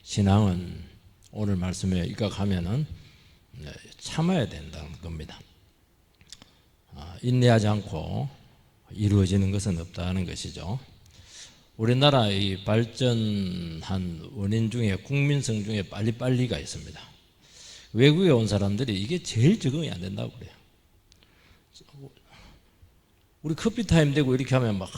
신앙은 오늘 말씀에 입각하면은 참아야 된다는 겁니다. 인내하지 않고 이루어지는 것은 없다는 것이죠. 우리나라의 발전한 원인 중에 국민성 중에 빨리빨리가 있습니다. 외국에 온 사람들이 이게 제일 적응이 안 된다고 그래요. 우리 커피 타임 되고 이렇게 하면 막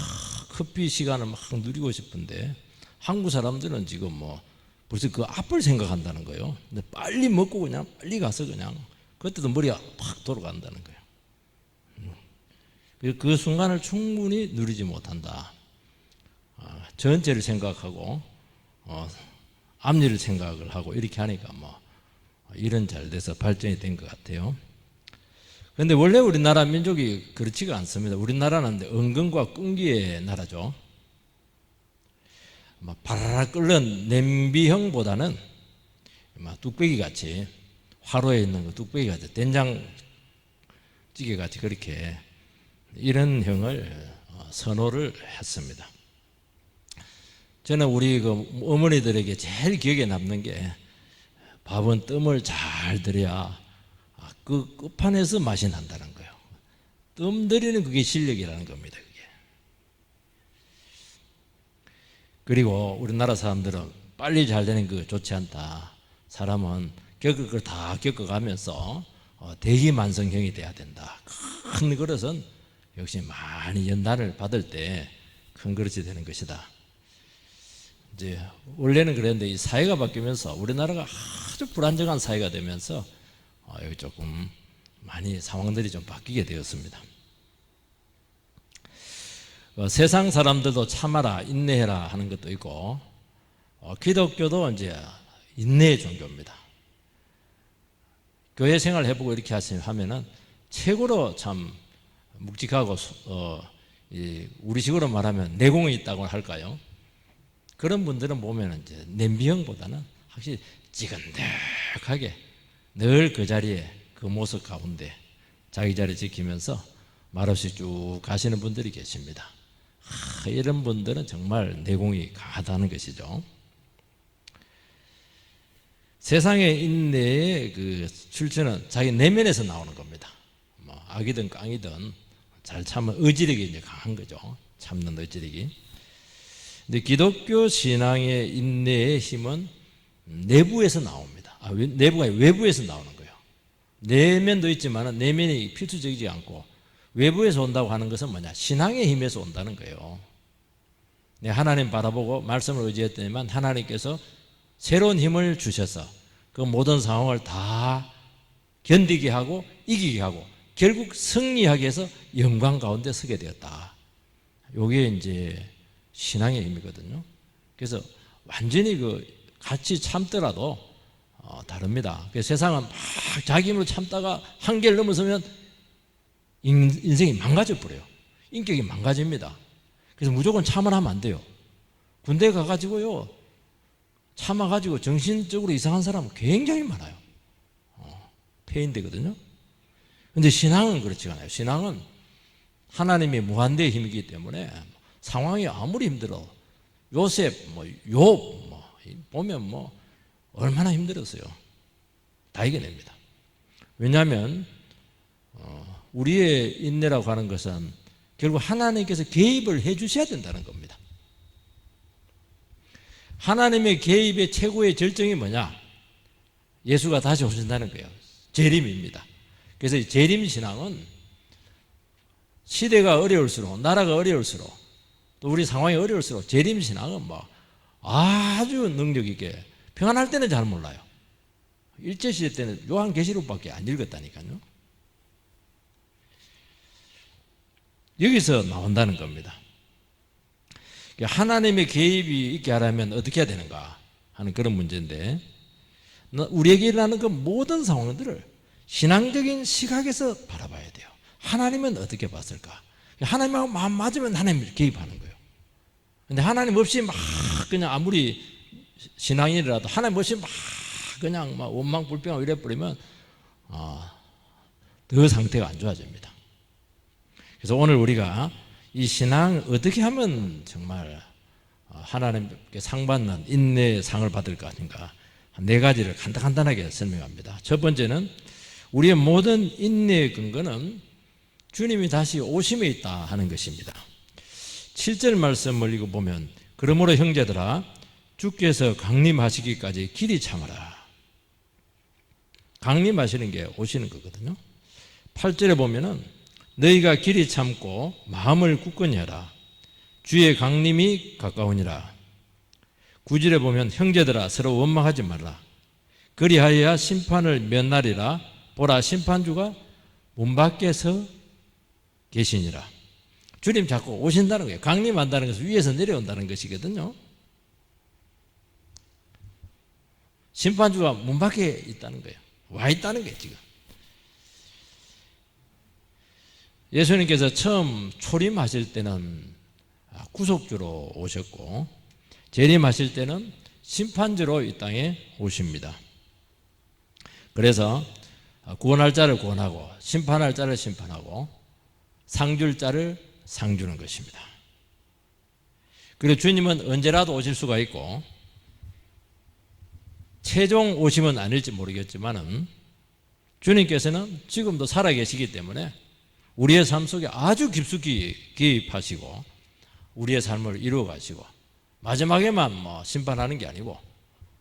커피 시간을 막 누리고 싶은데 한국 사람들은 지금 뭐 벌써 그 앞을 생각한다는 거예요. 근데 빨리 먹고 그냥 빨리 가서 그냥 그때도 머리가 팍 돌아간다는 거예요. 그 순간을 충분히 누리지 못한다. 전체를 생각하고 앞일을 생각을 하고 이렇게 하니까 뭐 일은 잘 돼서 발전이 된 것 같아요. 그런데 원래 우리나라 민족이 그렇지가 않습니다. 우리나라는 은근과 끈기의 나라죠. 바라락 끓는 냄비형보다는 뚝배기 같이 화로에 있는 거 뚝배기 같이 된장찌개 같이 그렇게 이런 형을 선호를 했습니다. 저는 우리 그 어머니들에게 제일 기억에 남는 게 밥은 뜸을 잘 들여야 그 끝판에서 맛이 난다는 거예요. 뜸 들이는 그게 실력이라는 겁니다. 그게. 그리고 우리나라 사람들은 빨리 잘 되는 거 좋지 않다. 사람은 겪을 걸 다 겪어가면서 대기만성형이 돼야 된다. 큰 그릇은 역시 많이 연단을 받을 때 큰 그릇이 되는 것이다. 이제 원래는 그랬는데 이 사회가 바뀌면서 우리나라가 아주 불안정한 사회가 되면서 여기 조금 많이 상황들이 좀 바뀌게 되었습니다. 세상 사람들도 참아라, 인내해라 하는 것도 있고 기독교도 이제 인내의 종교입니다. 교회 생활 해보고 이렇게 하면은 최고로 참 묵직하고 우리식으로 말하면 내공이 있다고 할까요? 그런 분들은 보면 이제 냄비형보다는 확실히 찌근덕하게 늘 그 자리에 그 모습 가운데 자기 자리 지키면서 말없이 쭉 가시는 분들이 계십니다. 이런 분들은 정말 내공이 강하다는 것이죠. 세상의 인내의 그 출처는 자기 내면에서 나오는 겁니다. 뭐 악이든 깡이든 잘 참은 의지력이 이제 강한 거죠. 참는 의지력이. 근데 기독교 신앙의 인내의 힘은 내부에서 나옵니다. 내부가 외부에서 나오는 거예요. 내면도 있지만 내면이 필수적이지 않고 외부에서 온다고 하는 것은 뭐냐? 신앙의 힘에서 온다는 거예요. 하나님 바라보고 말씀을 의지했더니만 하나님께서 새로운 힘을 주셔서 그 모든 상황을 다 견디게 하고 이기게 하고 결국 승리하게 해서 영광 가운데 서게 되었다. 이게 이제 신앙의 힘이거든요. 그래서 완전히 같이 참더라도 다릅니다. 세상은 막 자기 힘으로 참다가 한계를 넘어서면 인생이 망가져 버려요. 인격이 망가집니다. 그래서 무조건 참을 하면 안 돼요. 군대 가가지고요 참아가지고 정신적으로 이상한 사람은 굉장히 많아요. 폐인되거든요. 근데 신앙은 그렇지가 않아요. 신앙은 하나님의 무한대의 힘이기 때문에 상황이 아무리 힘들어 요셉, 욥 보면 얼마나 힘들었어요. 다 이겨냅니다. 왜냐하면 우리의 인내라고 하는 것은 결국 하나님께서 개입을 해 주셔야 된다는 겁니다. 하나님의 개입의 최고의 절정이 뭐냐? 예수가 다시 오신다는 거예요. 재림입니다. 그래서 이 재림 신앙은 시대가 어려울수록 나라가 어려울수록 또 우리 상황이 어려울수록 재림 신앙은 아주 능력 있게 평안할 때는 잘 몰라요. 일제시대 때는 요한계시록밖에 안 읽었다니까요. 여기서 나온다는 겁니다. 하나님의 개입이 있게 하려면 어떻게 해야 되는가 하는 그런 문제인데 우리에게 일어나는 그 모든 상황들을 신앙적인 시각에서 바라봐야 돼요. 하나님은 어떻게 봤을까? 하나님하고 마음 맞으면 하나님이 개입하는 거예요. 근데 하나님 없이 막 그냥 아무리 신앙인이라도 하나님 없이 막 그냥 원망불평하고 이래버리면 더 상태가 안 좋아집니다. 그래서 오늘 우리가 이 신앙 어떻게 하면 정말 하나님께 상 받는 인내의 상을 받을 거 아닌가. 네 가지를 간단하게 설명합니다. 첫 번째는 우리의 모든 인내의 근거는 주님이 다시 오심에 있다 하는 것입니다. 7절 말씀을 읽어보면 그러므로 형제들아 주께서 강림하시기까지 길이 참으라. 강림하시는 게 오시는 거거든요. 8절에 보면은 너희가 길이 참고 마음을 굳건히 하라. 주의 강림이 가까우니라. 9절에 보면 형제들아 서로 원망하지 말라. 그리하여야 심판을 면하리라. 보라 심판주가 문 밖에서 계시니라. 주님 자꾸 오신다는 거예요. 강림한다는 것은 위에서 내려온다는 것이거든요. 심판주가 문 밖에 있다는 거예요. 와 있다는 거예요 지금. 예수님께서 처음 초림하실 때는 구속주로 오셨고 재림하실 때는 심판주로 이 땅에 오십니다. 그래서 구원할 자를 구원하고 심판할 자를 심판하고 상줄 자를 상주는 것입니다. 그리고 주님은 언제라도 오실 수가 있고 최종 오심은 아닐지 모르겠지만은 주님께서는 지금도 살아계시기 때문에 우리의 삶 속에 아주 깊숙이 개입하시고 우리의 삶을 이루어 가시고 마지막에만 심판하는 게 아니고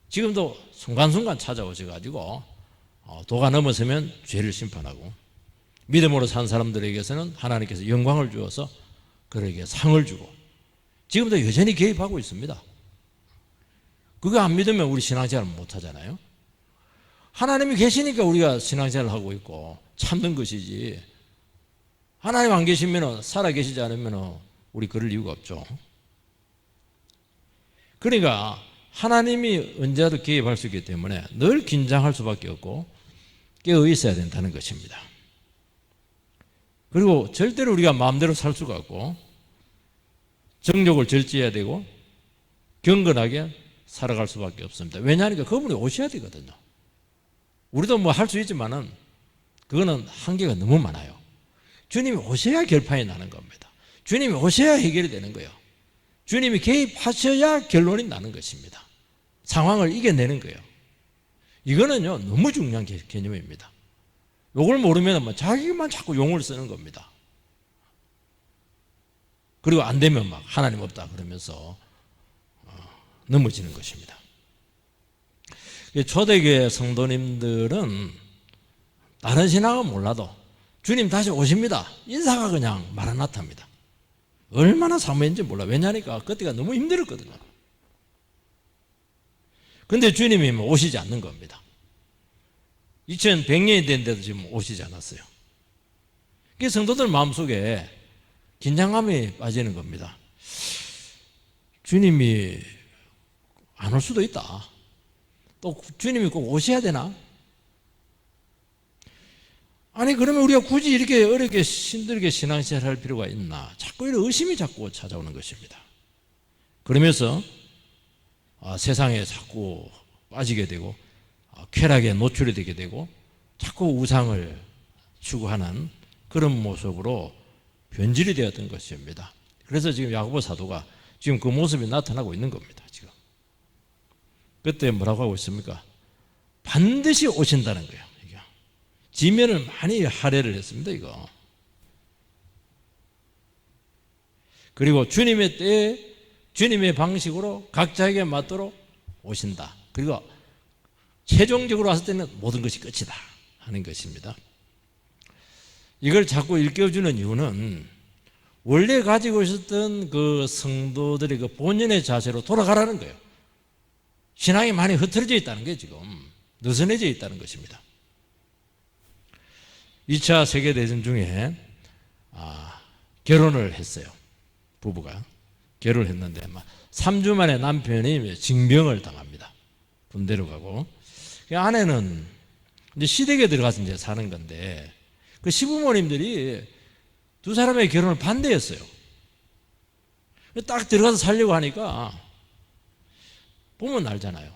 지금도 순간순간 찾아오셔가지고 도가 넘어서면 죄를 심판하고 믿음으로 산 사람들에게서는 하나님께서 영광을 주어서 그에게 상을 주고 지금도 여전히 개입하고 있습니다. 그거 안 믿으면 우리 신앙생활 못 하잖아요. 하나님이 계시니까 우리가 신앙생활을 하고 있고 참는 것이지 하나님 안 계시면 살아계시지 않으면 우리 그럴 이유가 없죠. 그러니까 하나님이 언제라도 개입할 수 있기 때문에 늘 긴장할 수밖에 없고 깨어 있어야 된다는 것입니다. 그리고 절대로 우리가 마음대로 살 수가 없고 정욕을 절제해야 되고 경건하게 살아갈 수밖에 없습니다. 왜냐하니까 그분이 오셔야 되거든요. 우리도 할 수 있지만은 그거는 한계가 너무 많아요. 주님이 오셔야 결판이 나는 겁니다. 주님이 오셔야 해결이 되는 거예요. 주님이 개입하셔야 결론이 나는 것입니다. 상황을 이겨내는 거예요. 이거는요 너무 중요한 개념입니다. 이걸 모르면 자기만 자꾸 용을 쓰는 겁니다. 그리고 안 되면 하나님 없다 그러면서 넘어지는 것입니다. 초대교회 성도님들은 다른 신앙은 몰라도 주님 다시 오십니다. 인사가 그냥 마라나타입니다. 얼마나 사모인지 몰라. 왜냐하니까 그때가 너무 힘들었거든요. 근데 주님이 오시지 않는 겁니다. 2100년이 됐는데도 지금 오시지 않았어요. 그게 성도들 마음속에 긴장감이 빠지는 겁니다. 주님이 안 올 수도 있다. 또 주님이 꼭 오셔야 되나? 아니 그러면 우리가 굳이 이렇게 어렵게 힘들게 신앙생활 할 필요가 있나? 자꾸 이런 의심이 자꾸 찾아오는 것입니다. 그러면서 세상에 자꾸 빠지게 되고 쾌락에 노출이 되게 되고 자꾸 우상을 추구하는 그런 모습으로 변질이 되었던 것입니다. 그래서 지금 야고보 사도가 지금 그 모습이 나타나고 있는 겁니다. 지금 그때 뭐라고 하고 있습니까? 반드시 오신다는 거예요. 이게 지면을 많이 할애를 했습니다. 이거. 그리고 주님의 때에 주님의 방식으로 각자에게 맞도록 오신다. 그리고 최종적으로 왔을 때는 모든 것이 끝이다 하는 것입니다. 이걸 자꾸 일깨워주는 이유는 원래 가지고 있었던 그 성도들의 그 본연의 자세로 돌아가라는 거예요. 신앙이 많이 흐트러져 있다는 게 지금 느슨해져 있다는 것입니다. 2차 세계대전 중에 결혼을 했어요. 부부가 결혼을 했는데 3주 만에 남편이 징병을 당합니다. 군대로 가고 아내는 이제 시댁에 들어가서 이제 사는 건데 그 시부모님들이 두 사람의 결혼을 반대했어요. 딱 들어가서 살려고 하니까 보면 알잖아요.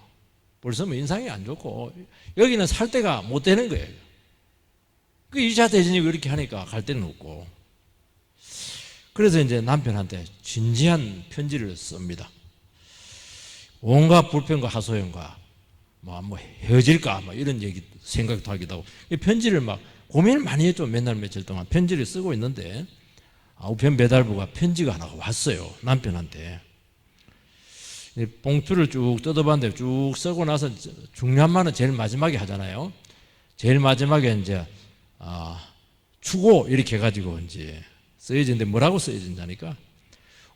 벌써 인상이 안 좋고 여기는 살 데가 못 되는 거예요. 그 2차 대전이 그렇게 하니까 갈 데는 없고 그래서 이제 남편한테 진지한 편지를 씁니다. 온갖 불평과 하소연과 뭐 헤어질까 이런 얘기 생각도 하기도 하고 편지를 막 고민을 많이 했죠. 맨날 며칠 동안 편지를 쓰고 있는데 우편 배달부가 편지가 하나가 왔어요. 남편한테. 봉투를 쭉 뜯어봤는데 쭉 쓰고 나서 중요한 말은 제일 마지막에 하잖아요. 제일 마지막에 이제 추고 이렇게 해가지고 이제 쓰여지는데 뭐라고 쓰여진다니까?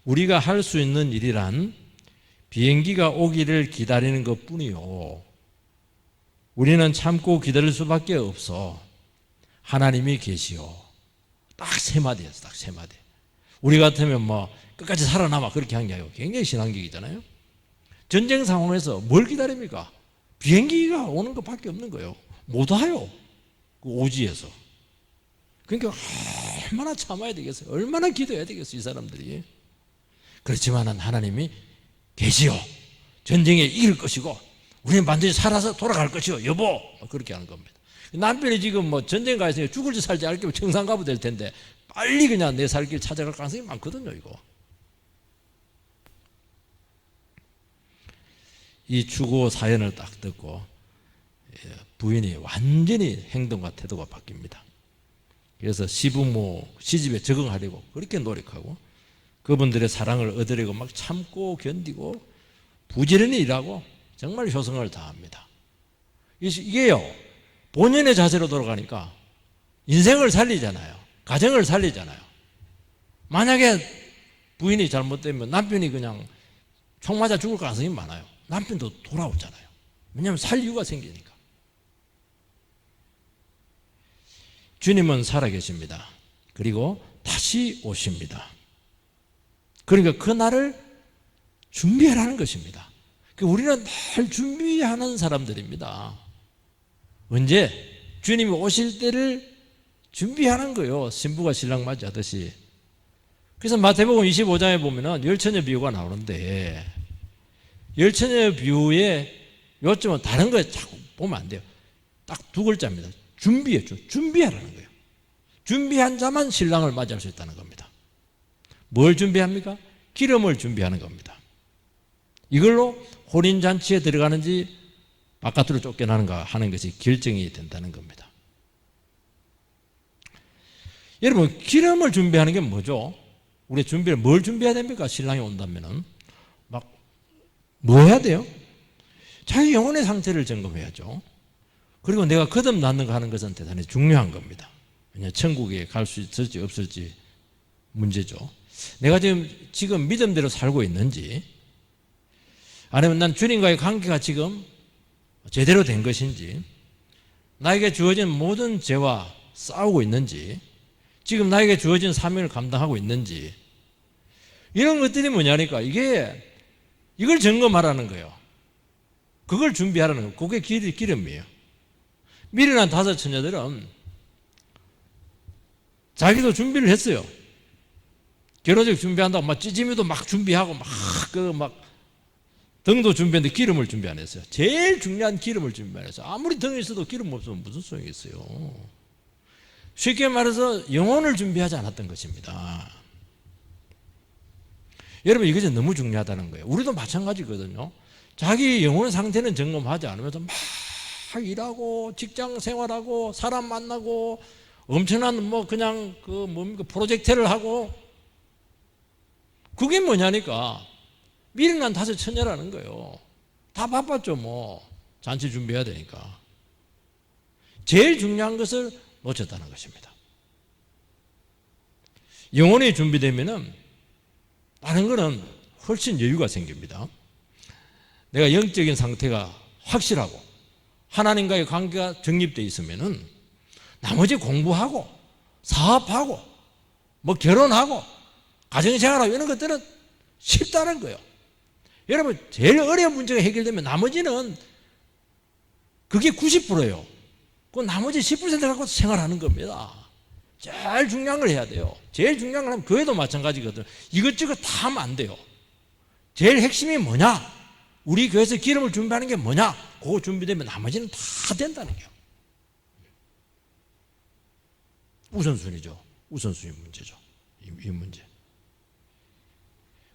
우리가 할 수 있는 일이란 비행기가 오기를 기다리는 것 뿐이요. 우리는 참고 기다릴 수밖에 없어. 하나님이 계시오. 딱 세 마디였어. 딱 세 마디. 우리 같으면 뭐 끝까지 살아남아 그렇게 한 게 아니고 굉장히 신앙적이잖아요. 전쟁 상황에서 뭘 기다립니까? 비행기가 오는 것밖에 없는 거예요. 못 와요. 그 오지에서. 그러니까 얼마나 참아야 되겠어요. 얼마나 기도해야 되겠어요. 이 사람들이. 그렇지만 하나님이 계시오. 전쟁에 이길 것이고 우리는 반드시 살아서 돌아갈 것이오. 여보. 그렇게 하는 겁니다. 남편이 지금 뭐 전쟁 가 있으니까 죽을지 살지 알 겸 청산 가부 될 텐데 빨리 그냥 내 살 길 찾아갈 가능성이 많거든요. 이거. 이 추고 사연을 딱 듣고 부인이 완전히 행동과 태도가 바뀝니다. 그래서 시부모 시집에 적응하려고 그렇게 노력하고 그분들의 사랑을 얻으려고 막 참고 견디고 부지런히 일하고 정말 효성을 다합니다. 이게요 본연의 자세로 돌아가니까 인생을 살리잖아요. 가정을 살리잖아요. 만약에 부인이 잘못되면 남편이 그냥 총 맞아 죽을 가능성이 많아요. 남편도 돌아오잖아요. 왜냐하면 살 이유가 생기니까. 주님은 살아계십니다. 그리고 다시 오십니다. 그러니까 그 날을 준비하라는 것입니다. 우리는 늘 준비하는 사람들입니다. 언제? 주님이 오실 때를 준비하는 거예요. 신부가 신랑 맞이하듯이. 그래서 마태복음 25장에 보면은 열처녀 비유가 나오는데 열처녀 비유의 요점은 다른 거에 자꾸 보면 안 돼요. 딱 두 글자입니다. 준비해 줘. 준비하라는 거예요. 준비한 자만 신랑을 맞이할 수 있다는 겁니다. 뭘 준비합니까? 기름을 준비하는 겁니다. 이걸로 혼인잔치에 들어가는지 바깥으로 쫓겨나는가 하는 것이 결정이 된다는 겁니다. 여러분 기름을 준비하는 게 뭐죠? 우리 뭘 준비해야 됩니까? 신랑이 온다면은 뭐 해야 돼요? 자기 영혼의 상태를 점검해야죠. 그리고 내가 거듭났는가 하는 것은 대단히 중요한 겁니다. 왜냐하면 천국에 갈 수 있을지 없을지 문제죠. 내가 지금 믿음대로 살고 있는지 아니면 난 주님과의 관계가 지금 제대로 된 것인지 나에게 주어진 모든 죄와 싸우고 있는지 지금 나에게 주어진 사명을 감당하고 있는지 이런 것들이 뭐냐니까 이걸 점검하라는 거예요. 그걸 준비하라는 거예요. 그게 기름이에요. 미련한 다섯 처녀들은 자기도 준비를 했어요. 결혼식 준비한다고 막 찌짐이도 막 준비하고 막 등도 준비했는데 기름을 준비 안 했어요. 제일 중요한 기름을 준비 안 했어요. 아무리 등이 있어도 기름 없으면 무슨 소용이 있어요. 쉽게 말해서 영혼을 준비하지 않았던 것입니다. 여러분 이것이 너무 중요하다는 거예요. 우리도 마찬가지거든요. 자기 영혼 상태는 점검하지 않으면서 막 일하고 직장 생활하고 사람 만나고 엄청난 그냥 프로젝트를 하고 그게 뭐냐니까 미련한 다섯 처녀라는 거예요. 다 바빴죠 잔치 준비해야 되니까. 제일 중요한 것을 놓쳤다는 것입니다. 영혼이 준비되면은 다른 거는 훨씬 여유가 생깁니다. 내가 영적인 상태가 확실하고 하나님과의 관계가 정립되어 있으면은 나머지 공부하고 사업하고 결혼하고 가정생활하고 이런 것들은 쉽다는 거예요. 여러분 제일 어려운 문제가 해결되면 나머지는 그게 90%예요. 그 나머지 10% 갖고 생활하는 겁니다. 제일 중요한 걸 해야 돼요. 제일 중요한 걸 하면 교회도 마찬가지거든요. 이것저것 다 하면 안 돼요. 제일 핵심이 뭐냐? 우리 교회에서 기름을 준비하는 게 뭐냐? 그거 준비되면 나머지는 다 된다는 거예요. 우선순위죠. 우선순위 문제죠. 이 문제.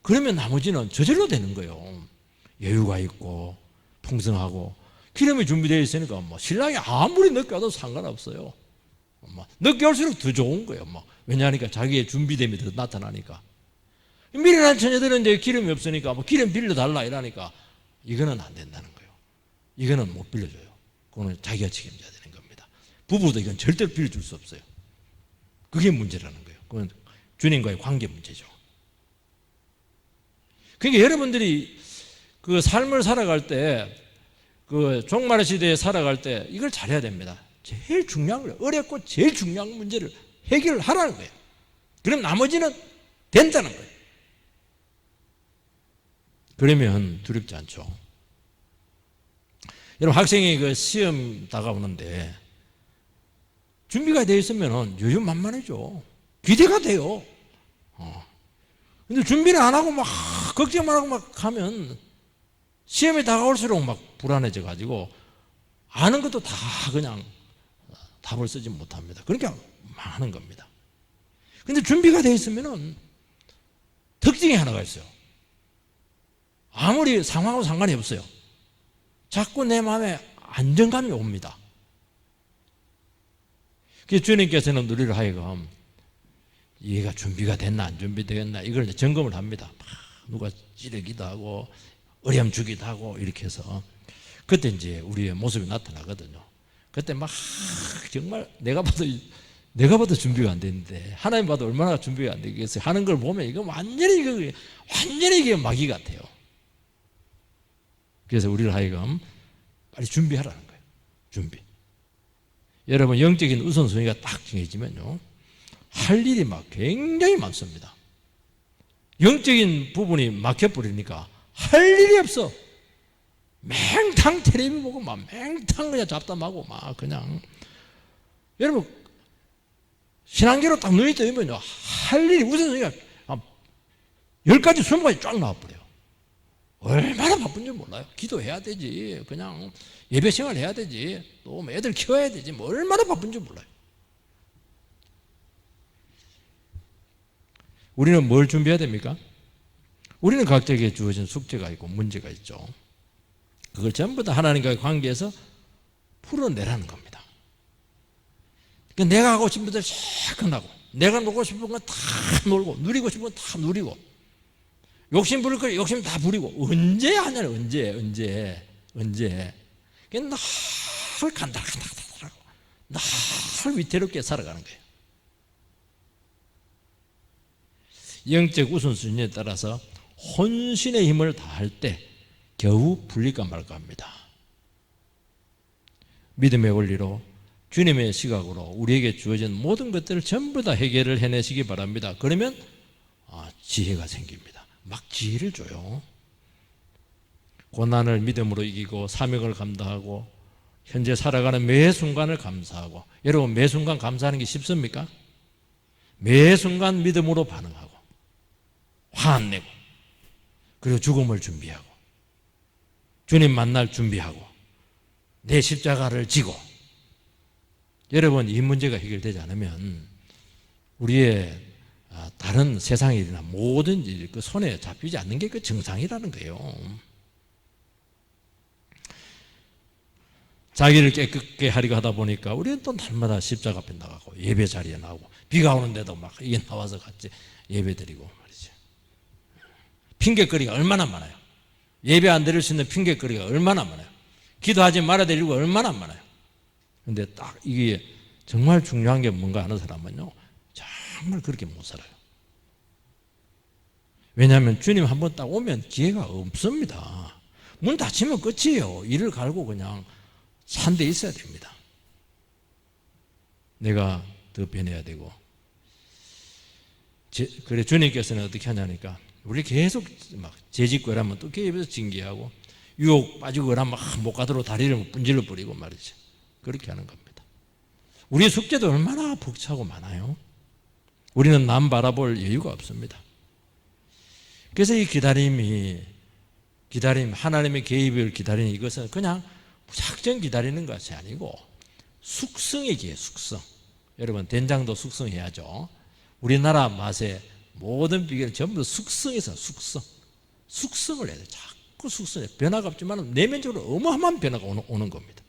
그러면 나머지는 저절로 되는 거예요. 여유가 있고 풍성하고 기름이 준비되어 있으니까 뭐 신랑이 아무리 늦게 와도 상관없어요. 뭐 늦게 올수록 더 좋은 거예요. 뭐 왜냐하니까 자기의 준비됨이 더 나타나니까. 미련한 처녀들은 이제 기름이 없으니까 뭐 기름 빌려달라 이러니까 이거는 안 된다는 거예요. 이거는 못 빌려줘요. 그거는 자기가 책임져야 되는 겁니다. 부부도 이건 절대로 빌려줄 수 없어요. 그게 문제라는 거예요. 그건 주님과의 관계 문제죠. 그러니까 여러분들이 그 삶을 살아갈 때, 그 종말의 시대에 살아갈 때 이걸 잘해야 됩니다. 제일 중요한 거예요. 어렵고 제일 중요한 문제를 해결하라는 거예요. 그럼 나머지는 된다는 거예요. 그러면 두렵지 않죠. 여러분, 학생이 그 시험 다가오는데 준비가 되어 있으면 여유만만해져. 기대가 돼요. 근데 준비를 안 하고 막 걱정만 하고 막 하면 시험이 다가올수록 막 불안해져 가지고 아는 것도 다 그냥 답을 쓰지 못합니다. 그러니까 망하는 겁니다. 근데 준비가 되어 있으면 특징이 하나가 있어요. 아무리 상황하고 상관이 없어요. 자꾸 내 마음에 안정감이 옵니다. 그래서 주님께서는 우리를 하여금 얘가 준비가 됐나 안 준비되었나 이걸 점검을 합니다. 막 누가 찌르기도 하고 어려움 주기도 하고 이렇게 해서 그때 이제 우리의 모습이 나타나거든요. 그때 막 정말 내가 봐도 준비가 안 됐는데 하나님 봐도 얼마나 준비가 안 되겠어요. 하는 걸 보면 이거 완전히 이게 마귀 같아요. 그래서 우리를 하여금 빨리 준비하라는 거예요. 준비. 여러분, 영적인 우선순위가 딱 정해지면요, 할 일이 막 굉장히 많습니다. 영적인 부분이 막혀버리니까 할 일이 없어. 맹탕 텔레비 보고 막 맹탕 그냥 잡담하고 막 그냥. 여러분, 신앙계로 딱 눈이 뜨면요, 할 일이 우선순위가 10가지, 20가지 쫙 나와버려요. 얼마나 바쁜지 몰라요. 기도해야 되지, 그냥 예배 생활 해야 되지, 또 애들 키워야 되지, 뭐 얼마나 바쁜지 몰라요. 우리는 뭘 준비해야 됩니까? 우리는 각자에게 주어진 숙제가 있고 문제가 있죠. 그걸 전부 다 하나님과의 관계에서 풀어내라는 겁니다. 그러니까 내가 하고 싶은 것들 쫙 하고, 내가 놀고 싶은 건 다 놀고, 누리고 싶은 건 다 누리고, 욕심 부릴 걸 욕심 다 부리고. 언제 하냐는 언제 그냥 늘 간다간다하고 늘 위태롭게 살아가는 거예요. 영적 우선순위에 따라서 혼신의 힘을 다할 때 겨우 풀릴까 말까 합니다. 믿음의 원리로 주님의 시각으로 우리에게 주어진 모든 것들을 전부 다 해결을 해내시기 바랍니다. 그러면 지혜가 생깁니다. 막 지혜를 줘요. 고난을 믿음으로 이기고 사명을 감당하고 현재 살아가는 매 순간을 감사하고. 여러분, 매 순간 감사하는 게 쉽습니까? 매 순간 믿음으로 반응하고 화 안 내고, 그리고 죽음을 준비하고 주님 만날 준비하고 내 십자가를 지고. 여러분, 이 문제가 해결되지 않으면 우리의 다른 세상에 일어난 모든 일, 그 손에 잡히지 않는 게 그 정상이라는 거예요. 자기를 깨끗게 하려고 하다 보니까 우리는 또 날마다 십자가 앞에 나가고 예배 자리에 나오고, 비가 오는데도 막 이게 나와서 같이 예배 드리고 말이죠. 핑계거리가 얼마나 많아요. 예배 안 드릴 수 있는 핑계거리가 얼마나 많아요. 기도하지 말아야 될 이유가 얼마나 많아요. 근데 딱 이게 정말 중요한 게 뭔가 하는 사람은요, 정말 그렇게 못 살아요. 왜냐하면 주님 한번 딱 오면 기회가 없습니다. 문 닫히면 끝이에요. 이를 갈고 그냥 산 데 있어야 됩니다. 내가 더 변해야 되고. 그래, 주님께서는 어떻게 하냐니까, 우리 계속 막 죄짓고 이러면 또 계속 징계하고, 유혹 빠지고 이러면 못 가도록 다리를 분질러 버리고 말이죠. 그렇게 하는 겁니다. 우리의 숙제도 얼마나 벅차고 많아요. 우리는 남 바라볼 여유가 없습니다. 그래서 이 기다림, 하나님의 개입을 기다리는 이것은 그냥 무작정 기다리는 것이 아니고 숙성의 기회, 숙성. 여러분, 된장도 숙성해야죠. 우리나라 맛의 모든 비결 전부 숙성해서 숙성을 해야 돼요. 자꾸 숙성해. 변화가 없지만 내면적으로 어마어마한 변화가 오는 겁니다.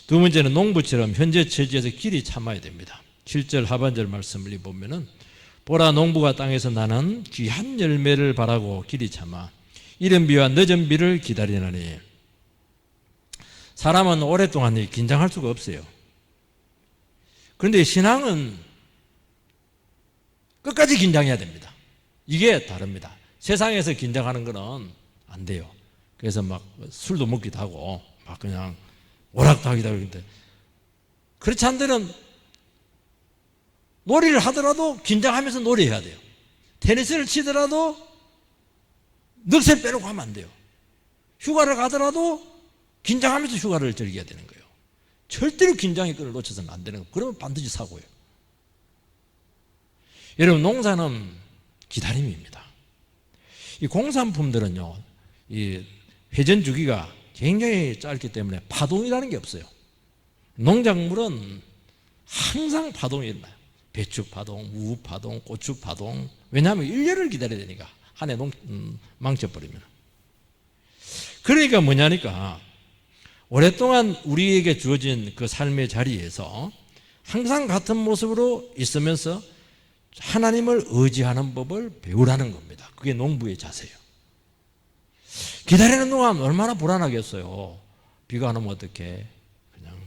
두 번째는 농부처럼 현재 처지에서 길이 참아야 됩니다. 7절 하반절 말씀을 보면은 보라 농부가 땅에서 나는 귀한 열매를 바라고 길이 참아 이른 비와 늦은 비를 기다리나니. 사람은 오랫동안 긴장할 수가 없어요. 그런데 신앙은 끝까지 긴장해야 됩니다. 이게 다릅니다. 세상에서 긴장하는 거는 안 돼요. 그래서 막 술도 먹기도 하고 막 그냥 오락도 하기도 하고. 그렇지 않은 데는 놀이를 하더라도 긴장하면서 놀이해야 돼요. 테니스를 치더라도 넋을 빼놓고 하면 안 돼요. 휴가를 가더라도 긴장하면서 휴가를 즐겨야 되는 거예요. 절대로 긴장의 끈을 놓쳐서는 안 되는 거예요. 그러면 반드시 사고예요. 여러분, 농사는 기다림입니다. 이 공산품들은요, 이 회전 주기가 굉장히 짧기 때문에 파동이라는 게 없어요. 농작물은 항상 파동이 일어나요. 배추 파동, 무 파동, 고추 파동. 왜냐하면 1년을 기다려야 되니까. 한 해 망쳐버리면. 그러니까 뭐냐니까 오랫동안 우리에게 주어진 그 삶의 자리에서 항상 같은 모습으로 있으면서 하나님을 의지하는 법을 배우라는 겁니다. 그게 농부의 자세예요. 기다리는 동안 얼마나 불안하겠어요. 비가 안 오면 어떡해. 그냥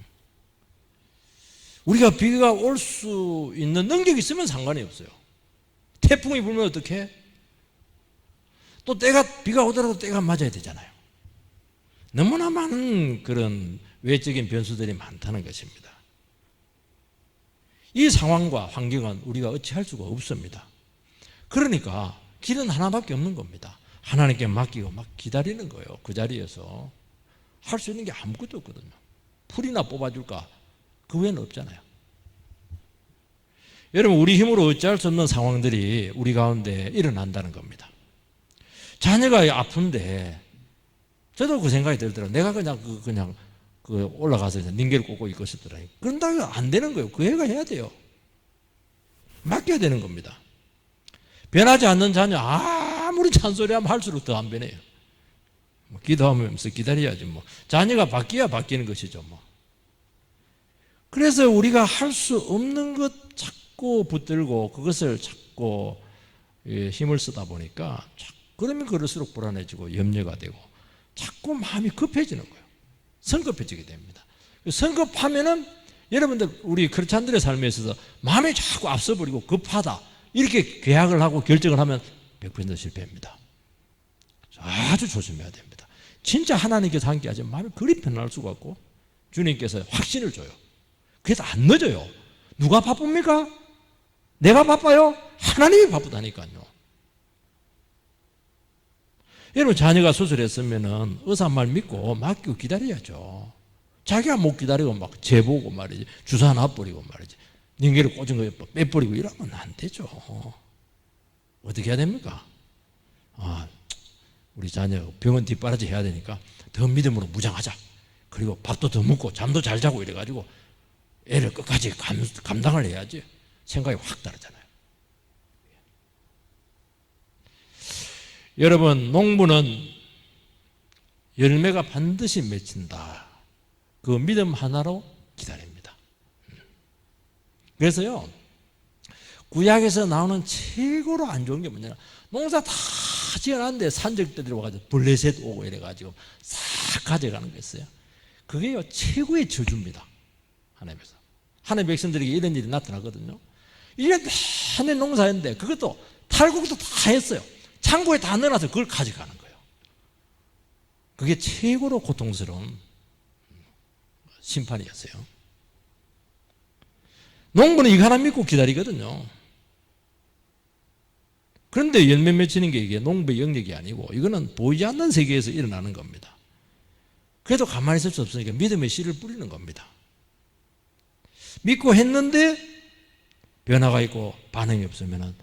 우리가 비가 올 수 있는 능력이 있으면 상관이 없어요. 태풍이 불면 어떡해? 또 비가 오더라도 때가 맞아야 되잖아요. 너무나 많은 그런 외적인 변수들이 많다는 것입니다. 이 상황과 환경은 우리가 어찌할 수가 없습니다. 그러니까 길은 하나밖에 없는 겁니다. 하나님께 맡기고 막 기다리는 거예요. 그 자리에서 할 수 있는 게 아무것도 없거든요. 풀이나 뽑아줄까? 그 외에는 없잖아요. 여러분, 우리 힘으로 어찌할 수 없는 상황들이 우리 가운데 일어난다는 겁니다. 자녀가 아픈데 저도 그 생각이 들더라고요. 내가 그냥 올라가서 닌겔 꽂고 있고 싶더라고요. 그런다고 안 되는 거예요. 그 애가 해야 돼요. 맡겨야 되는 겁니다. 변하지 않는 자녀 아무리 잔소리하면 할수록 더 안 변해요. 기도하면서 기다려야지 뭐. 자녀가 바뀌어야 바뀌는 것이죠 뭐. 그래서 우리가 할 수 없는 것 자꾸 붙들고 그것을 자꾸 힘을 쓰다 보니까 그러면 그럴수록 불안해지고 염려가 되고 자꾸 마음이 급해지는 거예요. 성급해지게 됩니다. 성급하면은 여러분들 우리 크리스찬들의 삶에 있어서 마음이 자꾸 앞서버리고 급하다 이렇게 계약을 하고 결정을 하면 100% 실패합니다. 아주 조심해야 됩니다. 진짜 하나님께서 함께하시면 마음이 그리 편할 수가 없고 주님께서 확신을 줘요. 그래서 안 늦어요. 누가 바쁩니까? 내가 바빠요? 하나님이 바쁘다니까요. 여러분, 자녀가 수술했으면 의사 말 믿고 맡기고 기다려야죠. 자기가 못 기다리고 막 재보고 말이지, 주사 놔버리고 말이지, 닌겔을 꽂은 거 빼버리고 이러면 안 되죠. 어떻게 해야 됩니까? 우리 자녀 병원 뒷바라지 해야 되니까 더 믿음으로 무장하자. 그리고 밥도 더 먹고 잠도 잘 자고 이래가지고 애를 끝까지 감당을 해야지. 생각이 확 다르잖아요. 여러분, 농부는 열매가 반드시 맺힌다. 그 믿음 하나로 기다립니다. 그래서요, 구약에서 나오는 최고로 안 좋은 게 뭐냐, 농사 다 지어놨는데 산적들이 와가지고 블레셋 오고 이래가지고 싹 가져가는 거 있어요. 그게요, 최고의 저주입니다. 하나님께서. 하나님 백성들에게 이런 일이 나타나거든요. 1년 내내 농사했는데 그것도 탈곡도 다 했어요. 창고에 다 넣어놔서 그걸 가져가는 거예요. 그게 최고로 고통스러운 심판이었어요. 농부는 이거 하나 믿고 기다리거든요. 그런데 열매 맺히는 게 이게 농부의 영역이 아니고 이거는 보이지 않는 세계에서 일어나는 겁니다. 그래도 가만히 있을 수 없으니까 믿음의 씨를 뿌리는 겁니다. 믿고 했는데 변화가 있고 반응이 없으면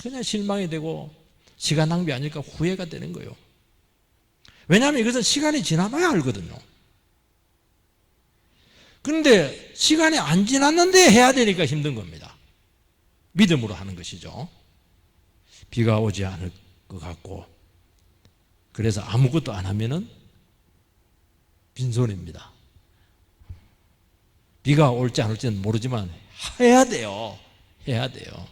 그냥 실망이 되고 시간 낭비 아닐까 후회가 되는 거예요. 왜냐하면 이것은 시간이 지나봐야 알거든요. 그런데 시간이 안 지났는데 해야 되니까 힘든 겁니다. 믿음으로 하는 것이죠. 비가 오지 않을 것 같고 그래서 아무것도 안 하면은 빈손입니다. 비가 올지 안 올지는 모르지만 해야 돼요. 해야 돼요.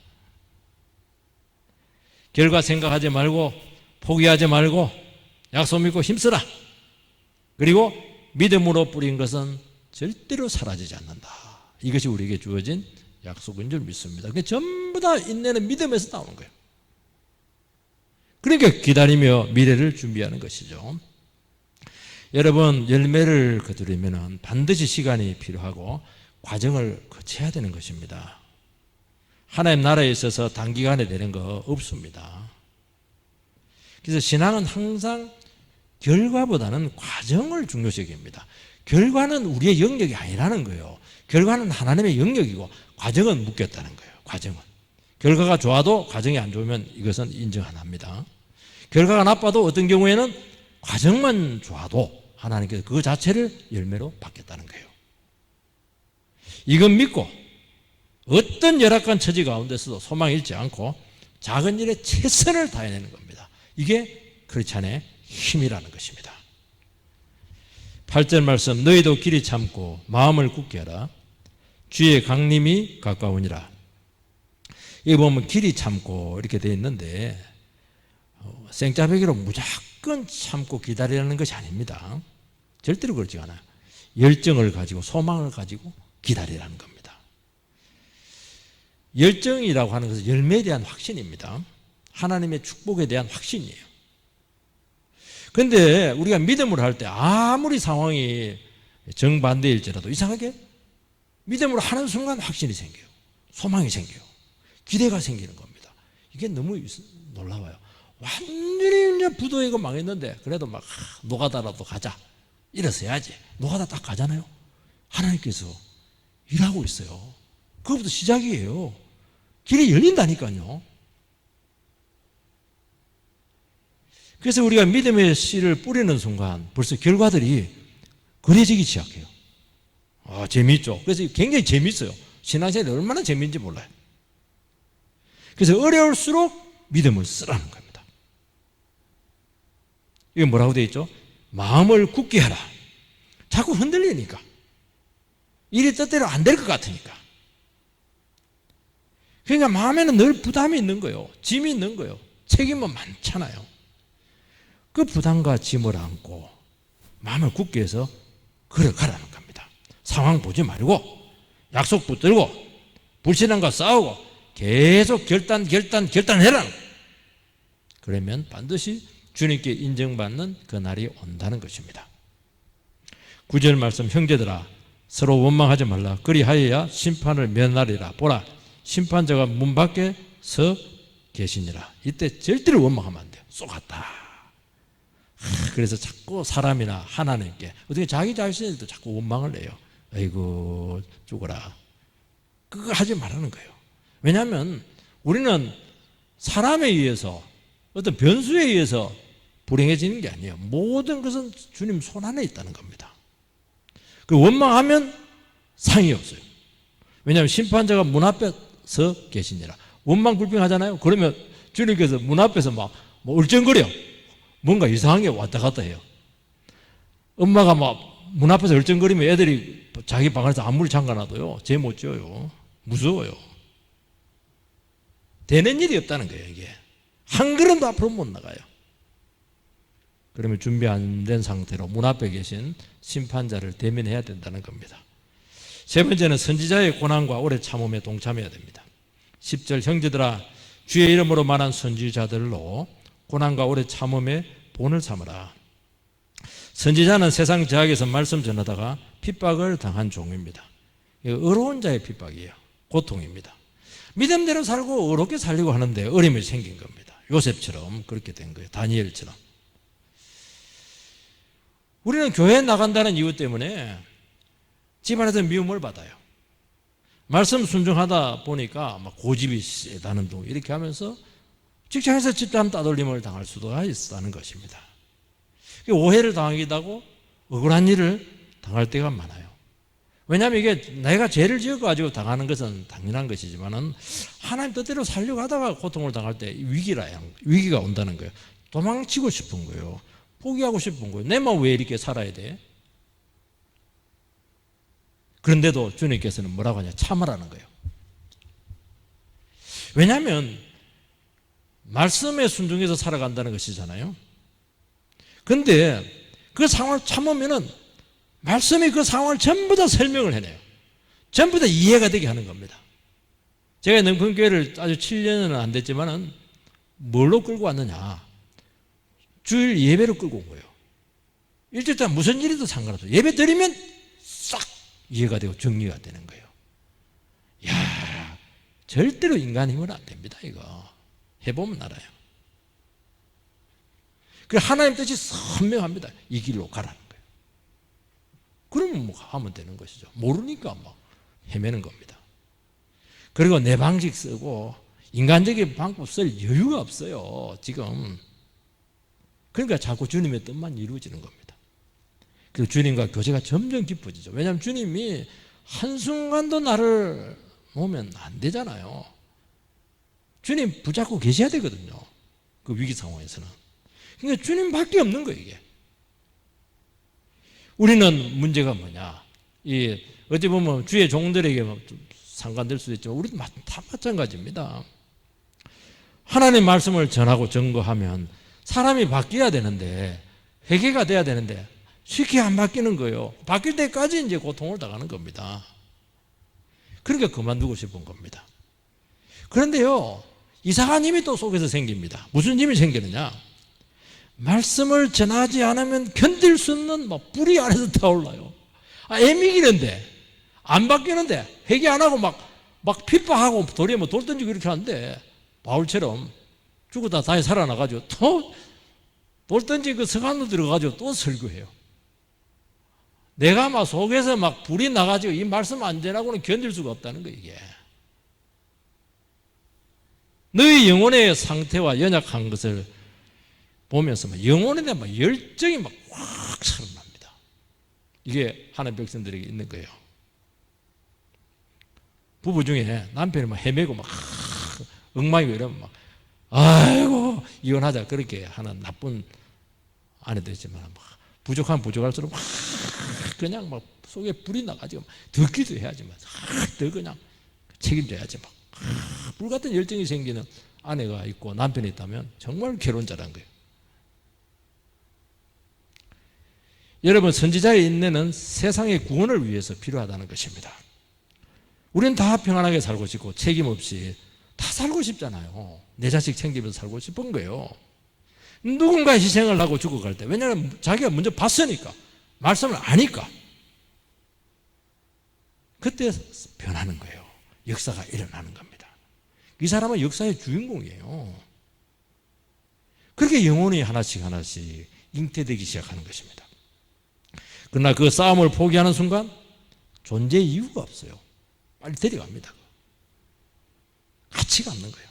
결과 생각하지 말고 포기하지 말고 약속 믿고 힘쓰라. 그리고 믿음으로 뿌린 것은 절대로 사라지지 않는다. 이것이 우리에게 주어진 약속인 줄 믿습니다. 그게 전부 다 인내는 믿음에서 나오는 거예요. 그러니까 기다리며 미래를 준비하는 것이죠. 여러분, 열매를 거두려면 반드시 시간이 필요하고 과정을 거쳐야 되는 것입니다. 하나님 나라에 있어서 단기간에 되는 거 없습니다. 그래서 신앙은 항상 결과보다는 과정을 중요시 여깁니다. 결과는 우리의 영역이 아니라는 거예요. 결과는 하나님의 영역이고 과정은 묶였다는 거예요. 과정은. 결과가 좋아도 과정이 안 좋으면 이것은 인정 안 합니다. 결과가 나빠도 어떤 경우에는 과정만 좋아도 하나님께서 그 자체를 열매로 받겠다는 거예요. 이건 믿고 어떤 열악한 처지 가운데서도 소망 잃지 않고 작은 일에 최선을 다해내는 겁니다. 이게 크리스찬의 힘이라는 것입니다. 8절 말씀, 너희도 길이 참고 마음을 굳게 하라. 주의 강림이 가까우니라. 여기 보면 길이 참고 이렇게 되어 있는데 생짜배기로 무조건 참고 기다리라는 것이 아닙니다. 절대로 그렇지 않아요. 열정을 가지고 소망을 가지고 기다리라는 겁니다. 열정이라고 하는 것은 열매에 대한 확신입니다. 하나님의 축복에 대한 확신이에요. 그런데 우리가 믿음으로 할 때 아무리 상황이 정반대일지라도 이상하게 믿음으로 하는 순간 확신이 생겨요. 소망이 생겨요. 기대가 생기는 겁니다. 이게 너무 놀라워요. 완전히 이제 부도이고 망했는데 그래도 막 노가다라도 가자. 이랬어야지. 노가다 딱 가잖아요. 하나님께서 일하고 있어요. 그것부터 시작이에요. 길이 열린다니까요. 그래서 우리가 믿음의 씨를 뿌리는 순간 벌써 결과들이 그려지기 시작해요. 재미있죠. 그래서 굉장히 재미있어요. 신앙생활이 얼마나 재미있는지 몰라요. 그래서 어려울수록 믿음을 쓰라는 겁니다. 이게 뭐라고 되어 있죠? 마음을 굳게 하라. 자꾸 흔들리니까. 일이 뜻대로 안 될 것 같으니까. 그러니까 마음에는 늘 부담이 있는 거예요. 짐이 있는 거예요. 책임은 많잖아요. 그 부담과 짐을 안고 마음을 굳게 해서 걸어가라는 겁니다. 상황 보지 말고 약속 붙들고 불신앙과 싸우고 계속 결단해라. 그러면 반드시 주님께 인정받는 그 날이 온다는 것입니다. 9절 말씀, 형제들아 서로 원망하지 말라. 그리하여야 심판을 면하리라. 보라, 심판자가 문 밖에 서 계시니라. 이때 절대로 원망하면 안 돼요. 쏘갔다. 그래서 자꾸 사람이나 하나님께 어떻게 자기 자신에도 자꾸 원망을 내요. 아이고 죽어라. 그거 하지 말라는 거예요. 왜냐하면 우리는 사람에 의해서 어떤 변수에 의해서 불행해지는 게 아니에요. 모든 것은 주님 손 안에 있다는 겁니다. 그 원망하면 상이 없어요. 왜냐하면 심판자가 문 앞에 서 계시니라. 원망 불평하잖아요. 그러면 주님께서 문 앞에서 막 얼쩡거려. 뭔가 이상한 게 왔다 갔다 해요. 엄마가 막 문 앞에서 얼쩡거리면 애들이 자기 방 안에서 안무를 잠가놔도요, 쟤 못 져요. 무서워요. 되는 일이 없다는 거예요, 이게. 한 걸음도 앞으로 못 나가요. 그러면 준비 안 된 상태로 문 앞에 계신 심판자를 대면해야 된다는 겁니다. 세 번째는 선지자의 고난과 오래 참음에 동참해야 됩니다. 10절, 형제들아 주의 이름으로 말한 선지자들로 고난과 오래 참음에 본을 삼으라. 선지자는 세상 제약에서 말씀 전하다가 핍박을 당한 종입니다. 어려운 자의 핍박이에요. 고통입니다. 믿음대로 살고 어렵게 살려고 하는데 어려움이 생긴 겁니다. 요셉처럼 그렇게 된 거예요. 다니엘처럼. 우리는 교회에 나간다는 이유 때문에 집안에서 미움을 받아요. 말씀 순종하다 보니까 막 고집이 세다는 둥 이렇게 하면서 직장에서 집단 따돌림을 당할 수도 있다는 것입니다. 오해를 당하기도 하고 억울한 일을 당할 때가 많아요. 왜냐하면 이게 내가 죄를 지어가지고 당하는 것은 당연한 것이지만은 하나님 뜻대로 살려고 하다가 고통을 당할 때 위기가 온다는 거예요. 도망치고 싶은 거예요. 포기하고 싶은 거예요. 내만 왜 이렇게 살아야 돼? 그런데도 주님께서는 뭐라고 하냐? 참으라는 거예요. 왜냐하면 말씀에 순종해서 살아간다는 것이잖아요. 그런데 그 상황을 참으면은 말씀이 그 상황을 전부 다 설명을 해내요. 전부 다 이해가 되게 하는 겁니다. 제가 능평교회를 아주 7년은 안 됐지만은 뭘로 끌고 왔느냐? 주일 예배로 끌고 온 거예요. 일주일 동안 무슨 일이도 상관없어요. 예배 드리면 싹 이해가 되고 정리가 되는 거예요. 야, 절대로 인간 힘은 안 됩니다. 이거 해보면 알아요. 그 하나님 뜻이 선명합니다. 이 길로 가라는 거예요. 그러면 뭐 하면 되는 것이죠. 모르니까 막 헤매는 겁니다. 그리고 내 방식 쓰고 인간적인 방법 쓸 여유가 없어요. 지금. 그러니까 자꾸 주님의 뜻만 이루어지는 겁니다. 그리고 주님과 교제가 점점 깊어지죠. 왜냐하면 주님이 한순간도 나를 놓으면 안 되잖아요. 주님 붙잡고 계셔야 되거든요. 그 위기 상황에서는. 그러니까 주님밖에 없는 거예요, 이게. 우리는 문제가 뭐냐? 어찌 보면 주의 종들에게 좀 상관될 수도 있지만 우리도 다 마찬가지입니다. 하나님의 말씀을 전하고 증거하면 사람이 바뀌어야 되는데, 회개가 돼야 되는데 쉽게 안 바뀌는 거예요. 바뀔 때까지 이제 고통을 당하는 겁니다. 그러니까 그만두고 싶은 겁니다. 그런데요, 이상한 힘이 또 속에서 생깁니다. 무슨 힘이 생기느냐? 말씀을 전하지 않으면 견딜 수 없는 막 불이 안에서 타올라요. 애미기는데 안 바뀌는데 회개 안 하고 막 핍박하고 돌에 뭐 돌 던지고 이렇게 하는데 바울처럼 죽었다 다시 살아나가지고 또 돌 던지고 그 성안으로 들어가지고 또 설교해요. 내가 막 속에서 막 불이 나가지고 이 말씀 안 되라고는 견딜 수가 없다는 거예요, 이게. 너희 영혼의 상태와 연약한 것을 보면서 막 영혼에 대한 막 열정이 막 확 살아납니다. 이게 하나님 백성들에게 있는 거예요. 부부 중에 남편이 막 헤매고 막 엉망이고 이러면 막 아이고 이혼하자 그렇게 하는 나쁜 아내도 있지만 막 부족하면 부족할수록 막 그냥 막 속에 불이 나가지고 더 기도해야지만 더 그냥 책임져야지 막 불같은 열정이 생기는 아내가 있고 남편이 있다면 정말 괴로운자라는 거예요. 여러분, 선지자의 인내는 세상의 구원을 위해서 필요하다는 것입니다. 우리는 다 평안하게 살고 싶고 책임 없이 다 살고 싶잖아요. 내 자식 챙기면서 살고 싶은 거예요. 누군가 희생을 하고 죽어갈 때, 왜냐하면 자기가 먼저 봤으니까, 말씀을 아니까 그때 변하는 거예요. 역사가 일어나는 겁니다. 이 사람은 역사의 주인공이에요. 그렇게 영혼이 하나씩 하나씩 잉태되기 시작하는 것입니다. 그러나 그 싸움을 포기하는 순간 존재 이유가 없어요. 빨리 데려갑니다. 가치가 없는 거예요.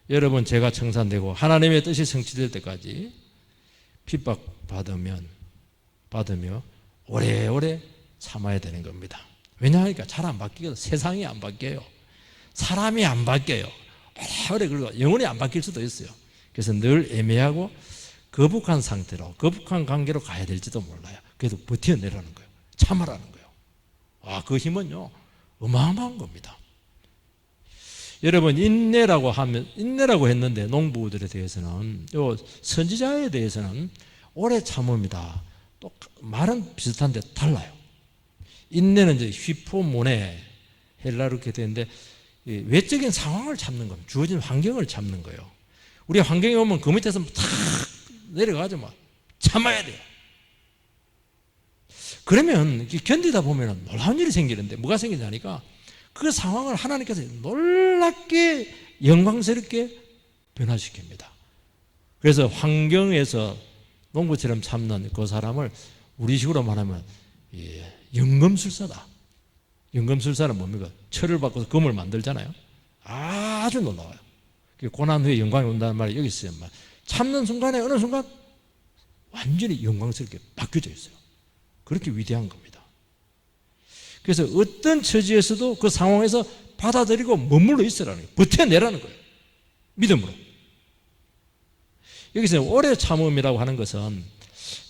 여러분, 제가 청산되고 하나님의 뜻이 성취될 때까지 핍박받으며 오래오래 참아야 되는 겁니다. 왜냐하니까 잘 안 바뀌거든요. 세상이 안 바뀌어요. 사람이 안 바뀌어요. 오래 그리고 영원히 안 바뀔 수도 있어요. 그래서 늘 애매하고 거북한 상태로, 거북한 관계로 가야 될지도 몰라요. 그래도 버텨내라는 거예요. 참아라는 거예요. 그 힘은요, 어마어마한 겁니다. 여러분, 인내라고 했는데, 농부들에 대해서는, 요 선지자에 대해서는 오래 참음이다. 또 말은 비슷한데 달라요. 인내는 이제 휘포모네, 헬라로 이렇게 되는데, 외적인 상황을 참는 겁니다. 주어진 환경을 참는 거예요. 우리 환경에 오면 그 밑에서 탁 내려가죠. 막 참아야 돼요. 그러면 견디다 보면 놀라운 일이 생기는데, 뭐가 생기냐니까 그 상황을 하나님께서 놀랍게 영광스럽게 변화시킵니다. 그래서 환경에서 농부처럼 참는 그 사람을 우리식으로 말하면 영검술사다. 영검술사는 뭡니까? 철을 바꿔서 금을 만들잖아요. 아주 놀라워요. 고난 후에 영광이 온다는 말이 여기 있어요. 참는 순간에 어느 순간 완전히 영광스럽게 바뀌어져 있어요. 그렇게 위대한 겁니다. 그래서 어떤 처지에서도 그 상황에서 받아들이고 머물러 있으라는 거예요. 버텨내라는 거예요. 믿음으로. 여기서 오래 참음이라고 하는 것은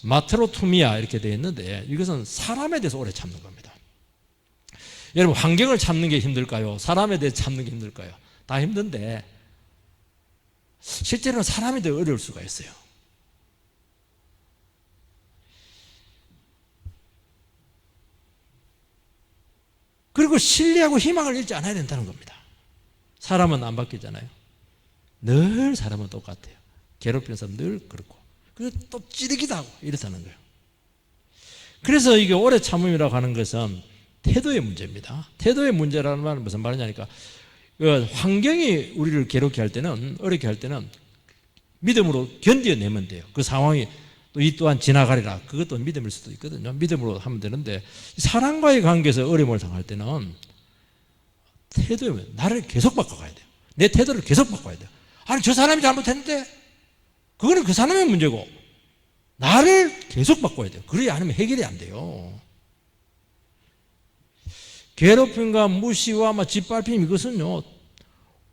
마트로투미아 이렇게 되어 있는데 이것은 사람에 대해서 오래 참는 겁니다. 여러분 환경을 참는 게 힘들까요? 사람에 대해서 참는 게 힘들까요? 다 힘든데 실제로는 사람이 더 어려울 수가 있어요. 그리고 신뢰하고 희망을 잃지 않아야 된다는 겁니다. 사람은 안 바뀌잖아요. 늘 사람은 똑같아요. 괴롭히는 사람 늘 그렇고 그리고 또 찌르기도 하고 이렇다는 거예요. 그래서 이게 오래 참음이라고 하는 것은 태도의 문제입니다. 태도의 문제라는 말은 무슨 말이냐니까 환경이 우리를 괴롭게 할 때는 어렵게 할 때는 믿음으로 견뎌내면 돼요. 그 상황이 또 이 또한 지나가리라. 그것도 믿음일 수도 있거든요. 믿음으로 하면 되는데 사람과의 관계에서 어려움을 당할 때는 태도에 나를 계속 바꿔가야 돼요. 내 태도를 계속 바꿔야 돼요. 아니 저 사람이 잘못했는데 그거는 그 사람의 문제고 나를 계속 바꿔야 돼요. 그래야 아니면 해결이 안 돼요. 괴롭힘과 무시와 짓밟힘 이것은요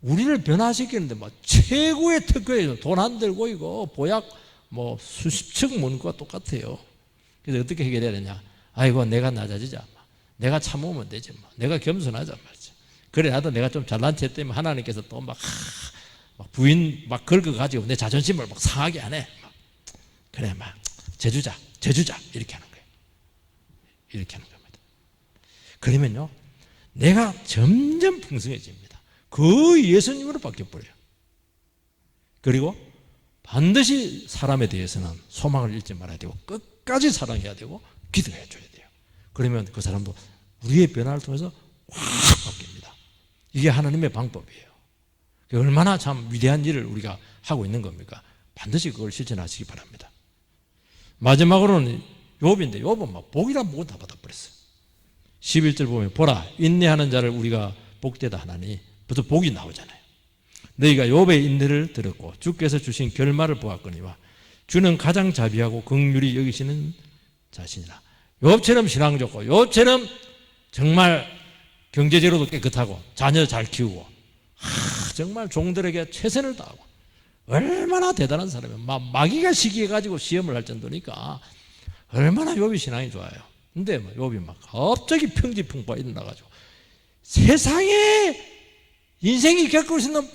우리를 변화시키는데 최고의 특효예요. 돈 안 들고 이거 보약 수십 층 모는 것과 똑같아요. 그래서 어떻게 해결해야 되냐? 아이고 내가 낮아지자. 내가 참으면 되지. 내가 겸손하자 말이지. 그래 나도 내가 좀 잘난 체 때문에 하나님께서 또 막 부인 막 긁어가지고 내 자존심을 막 상하게 안 해. 그래 막 재주자 이렇게 하는 거예요. 이렇게 하는 겁니다. 그러면요 내가 점점 풍성해집니다. 그 예수님으로 바뀌어버려요. 그리고 반드시 사람에 대해서는 소망을 잃지 말아야 되고 끝까지 사랑해야 되고 기도해 줘야 돼요. 그러면 그 사람도 우리의 변화를 통해서 확 바뀝니다. 이게 하나님의 방법이에요. 얼마나 참 위대한 일을 우리가 하고 있는 겁니까? 반드시 그걸 실천하시기 바랍니다. 마지막으로는 욥인데 욥은 막 복이란 복은 다 받아버렸어요. 11절 보면 보라 인내하는 자를 우리가 복되다 하나니 부터 복이 나오잖아요. 너희가 욥의 인내를 들었고 주께서 주신 결말을 보았거니와 주는 가장 자비하고 긍휼히 여기시는 자신이라. 욥처럼 신앙 좋고 욥처럼 정말 경제적으로도 깨끗하고 자녀 잘 키우고 정말 종들에게 최선을 다하고 얼마나 대단한 사람이에요. 마귀가 시기해가지고 시험을 할 정도니까 얼마나 욥이 신앙이 좋아요. 근데 욥이 막 갑자기 평지풍파가 일어나가지고 세상에 인생이 겪을 수 있는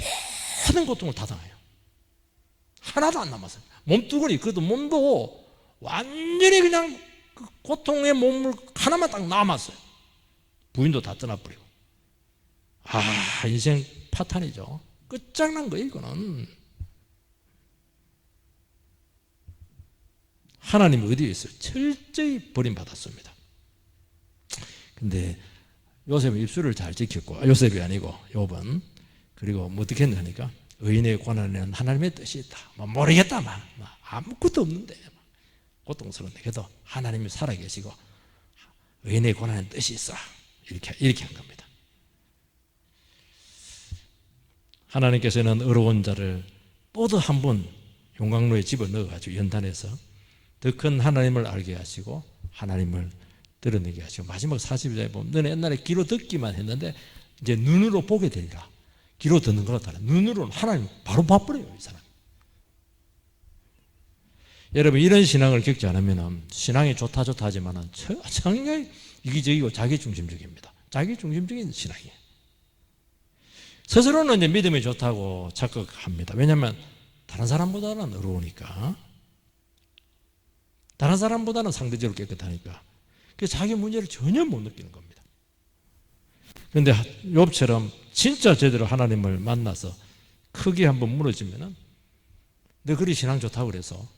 모든 고통을 다 당해요. 하나도 안 남았어요. 몸뚱어리 그래도 몸도 완전히 그냥 그 고통의 몸을 하나만 딱 남았어요. 부인도 다 떠나버리고. 인생 파탄이죠. 끝장난 거예요 이거는. 하나님이 어디에 있어요? 철저히 버림받았습니다. 근데 요셉은 입술을 잘 지켰고 요셉이 아니고 욥은 그리고 어떻게 했느니까 의인의 고난에는 하나님의 뜻이 있다. 모르겠다 아무것도 없는데 고통스러운데 그래도 하나님이 살아계시고 의인의 고난에는 뜻이 있어. 이렇게 한 겁니다. 하나님께서는 어려운 자를 모두 한 번 용광로에 집어넣어가지고 연단해서 더 큰 하나님을 알게 하시고 하나님을 드러내게 하시고 마지막 42절에 보면 너는 옛날에 귀로 듣기만 했는데 이제 눈으로 보게 되리라. 귀로 듣는 거랑 다르다. 눈으로는 하나님 바로 봐버려요 이 사람. 여러분 이런 신앙을 겪지 않으면 신앙이 좋다 하지만 상당히 이기적이고 자기중심적입니다. 자기중심적인 신앙이에요. 스스로는 이제 믿음이 좋다고 착각합니다. 왜냐하면 다른 사람보다는 어려우니까, 다른 사람보다는 상대적으로 깨끗하니까, 그래서 자기 문제를 전혀 못 느끼는 겁니다. 그런데 욥처럼 진짜 제대로 하나님을 만나서 크게 한번 무너지면은 너 그리 신앙 좋다고 그래서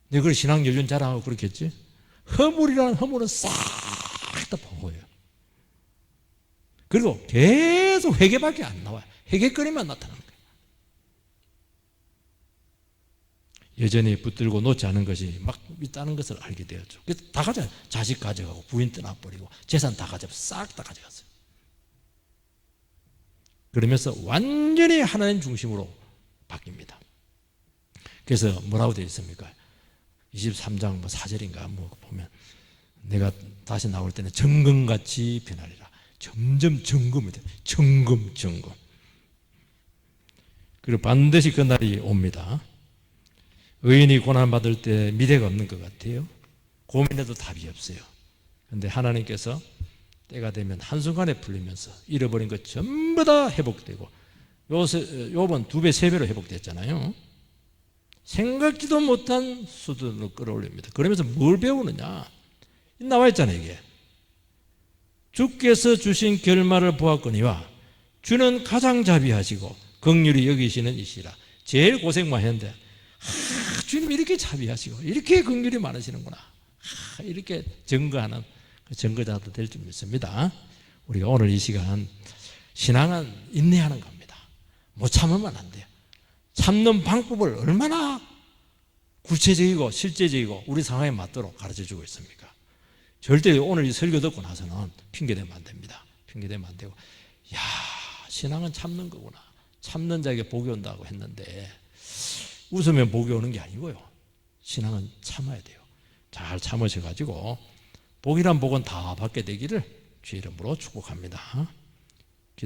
너 그리 신앙 연륜 자랑하고 그렇겠지? 허물이라는 허물은 싹 다 보고요. 그리고 계속 회개밖에 안 나와요. 회개거리만 나타나는 거예요. 여전히 붙들고 놓지 않은 것이 막 있다는 것을 알게 되었죠. 다 가져요. 자식 가져가고 부인 떠나버리고 재산 다 가져가고 싹 다 가져갔어요. 그러면서 완전히 하나님 중심으로 바뀝니다. 그래서 뭐라고 되어 있습니까? 23장 4절인가 보면 내가 다시 나올 때는 정금같이 변하리라. 점점 정금이 돼요. 정금. 그리고 반드시 그 날이 옵니다. 의인이 고난받을 때 미래가 없는 것 같아요. 고민해도 답이 없어요. 그런데 하나님께서 때가 되면 한순간에 풀리면서 잃어버린 것 전부 다 회복되고, 요번 2배, 3배로 회복됐잖아요. 생각지도 못한 수준으로 끌어올립니다. 그러면서 뭘 배우느냐? 나와 있잖아요, 이게. 주께서 주신 결말을 보았거니와 주는 가장 자비하시고 긍휼히 여기시는 이시라. 제일 고생만 했는데, 주님 이렇게 자비하시고 이렇게 긍휼이 많으시는구나. 이렇게 증거하는 증거자도 될 줄 믿습니다. 우리가 오늘 이 시간, 신앙은 인내하는 겁니다. 못 참으면 안 돼요. 참는 방법을 얼마나 구체적이고 실제적이고 우리 상황에 맞도록 가르쳐주고 있습니까? 절대 오늘 이 설교 듣고 나서는 핑계대면 안 됩니다. 핑계대면 안 되고, 야, 신앙은 참는 거구나. 참는 자에게 복이 온다고 했는데, 웃으면 복이 오는 게 아니고요. 신앙은 참아야 돼요. 잘 참으셔가지고 복이란 복은 다 받게 되기를 주의 이름으로 축복합니다.